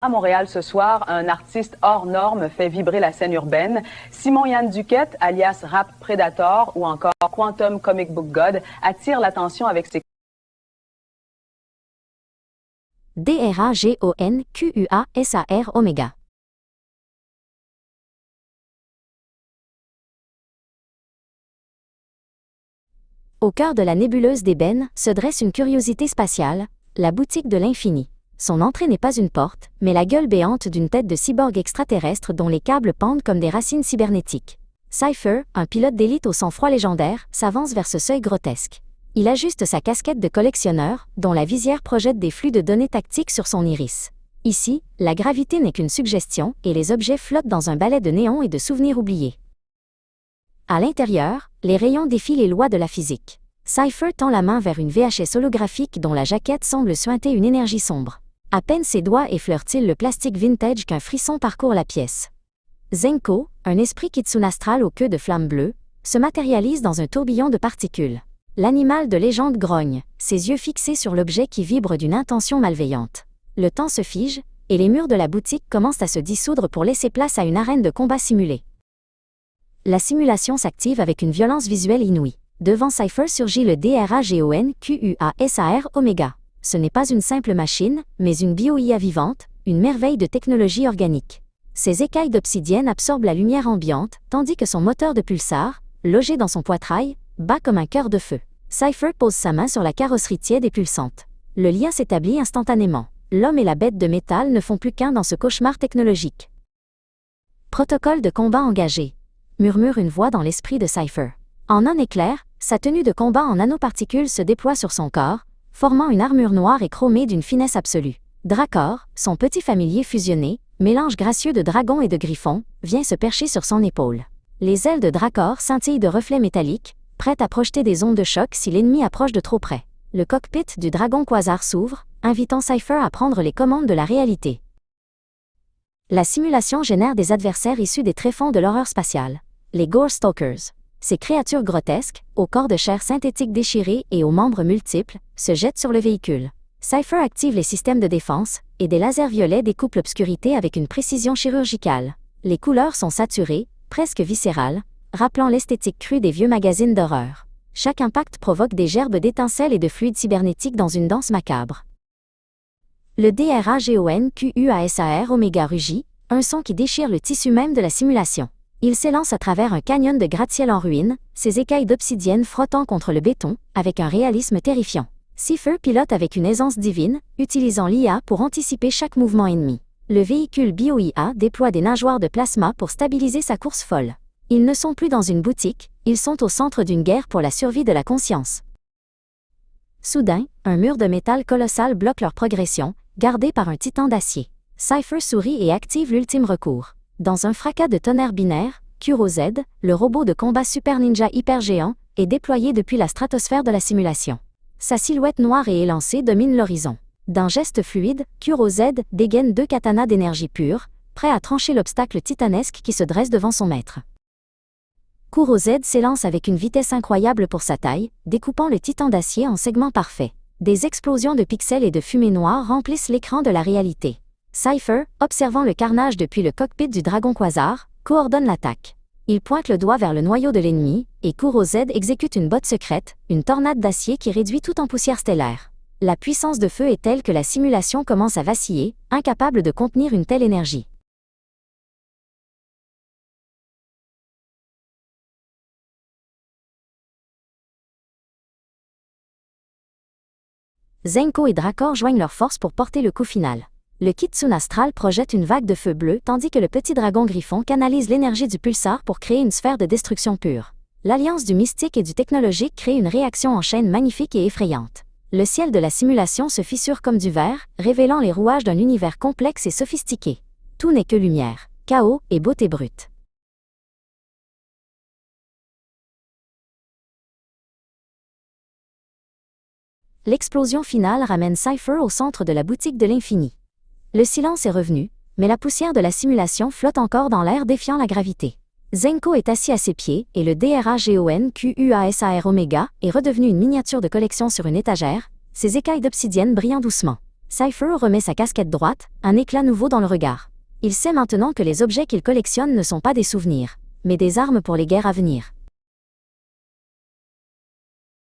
À Montréal ce soir, un artiste hors norme fait vibrer la scène urbaine. Simon-Yann Duquette, alias Rap Predator ou encore Quantum Comic Book God, attire l'attention avec ses... DRAGONQUASAR Oméga. Au cœur de la nébuleuse d'ébène se dresse une curiosité spatiale, la boutique de l'infini. Son entrée n'est pas une porte, mais la gueule béante d'une tête de cyborg extraterrestre dont les câbles pendent comme des racines cybernétiques. Cypher, un pilote d'élite au sang-froid légendaire, s'avance vers ce seuil grotesque. Il ajuste sa casquette de collectionneur, dont la visière projette des flux de données tactiques sur son iris. Ici, la gravité n'est qu'une suggestion et les objets flottent dans un balai de néons et de souvenirs oubliés. À l'intérieur, les rayons défient les lois de la physique. Cypher tend la main vers une VHS holographique dont la jaquette semble suinter une énergie sombre. À peine ses doigts effleurent-ils le plastique vintage qu'un frisson parcourt la pièce. Zenko, un esprit kitsune astral aux queues de flammes bleues, se matérialise dans un tourbillon de particules. L'animal de légende grogne, ses yeux fixés sur l'objet qui vibre d'une intention malveillante. Le temps se fige, et les murs de la boutique commencent à se dissoudre pour laisser place à une arène de combat simulée. La simulation s'active avec une violence visuelle inouïe. Devant Cypher surgit le DRAGONQUASAR Oméga. Ce n'est pas une simple machine, mais une bio-IA vivante, une merveille de technologie organique. Ses écailles d'obsidienne absorbent la lumière ambiante, tandis que son moteur de pulsar, logé dans son poitrail, bat comme un cœur de feu. Cypher pose sa main sur la carrosserie tiède et pulsante. Le lien s'établit instantanément. L'homme et la bête de métal ne font plus qu'un dans ce cauchemar technologique. Protocole de combat engagé, murmure une voix dans l'esprit de Cypher. En un éclair, sa tenue de combat en nanoparticules se déploie sur son corps, formant une armure noire et chromée d'une finesse absolue. Dracor, son petit familier fusionné, mélange gracieux de dragon et de griffon, vient se percher sur son épaule. Les ailes de Dracor scintillent de reflets métalliques, prêtes à projeter des ondes de choc si l'ennemi approche de trop près. Le cockpit du dragon quasar s'ouvre, invitant Cypher à prendre les commandes de la réalité. La simulation génère des adversaires issus des tréfonds de l'horreur spatiale. Les Gore Stalkers. Ces créatures grotesques, au corps de chair synthétique déchiré et aux membres multiples, se jettent sur le véhicule. Cypher active les systèmes de défense, et des lasers violets découpent l'obscurité avec une précision chirurgicale. Les couleurs sont saturées, presque viscérales, rappelant l'esthétique crue des vieux magazines d'horreur. Chaque impact provoque des gerbes d'étincelles et de fluides cybernétiques dans une danse macabre. Le DRAGONQUASAR Oméga rugit, un son qui déchire le tissu même de la simulation. Il s'élance à travers un canyon de gratte-ciel en ruine, ses écailles d'obsidienne frottant contre le béton, avec un réalisme terrifiant. Cypher pilote avec une aisance divine, utilisant l'IA pour anticiper chaque mouvement ennemi. Le véhicule bio-IA déploie des nageoires de plasma pour stabiliser sa course folle. Ils ne sont plus dans une boutique, ils sont au centre d'une guerre pour la survie de la conscience. Soudain, un mur de métal colossal bloque leur progression, gardé par un titan d'acier. Cypher sourit et active l'ultime recours. Dans un fracas de tonnerre binaire, Kuro Z, le robot de combat super ninja hyper géant, est déployé depuis la stratosphère de la simulation. Sa silhouette noire et élancée domine l'horizon. D'un geste fluide, Kuro Z dégaine 2 katanas d'énergie pure, prêts à trancher l'obstacle titanesque qui se dresse devant son maître. Kuro Z s'élance avec une vitesse incroyable pour sa taille, découpant le titan d'acier en segments parfaits. Des explosions de pixels et de fumée noire remplissent l'écran de la réalité. Cypher, observant le carnage depuis le cockpit du dragon quasar, coordonne l'attaque. Il pointe le doigt vers le noyau de l'ennemi, et Kuro Z exécute une botte secrète, une tornade d'acier qui réduit tout en poussière stellaire. La puissance de feu est telle que la simulation commence à vaciller, incapable de contenir une telle énergie. Zenko et Dracor joignent leurs forces pour porter le coup final. Le kitsune astral projette une vague de feu bleu tandis que le petit dragon griffon canalise l'énergie du pulsar pour créer une sphère de destruction pure. L'alliance du mystique et du technologique crée une réaction en chaîne magnifique et effrayante. Le ciel de la simulation se fissure comme du verre, révélant les rouages d'un univers complexe et sophistiqué. Tout n'est que lumière, chaos et beauté brute. L'explosion finale ramène Cypher au centre de la boutique de l'infini. Le silence est revenu, mais la poussière de la simulation flotte encore dans l'air défiant la gravité. Zenko est assis à ses pieds et le DRAGONQUASAR Oméga est redevenu une miniature de collection sur une étagère, ses écailles d'obsidienne brillant doucement. Cypher remet sa casquette droite, un éclat nouveau dans le regard. Il sait maintenant que les objets qu'il collectionne ne sont pas des souvenirs, mais des armes pour les guerres à venir.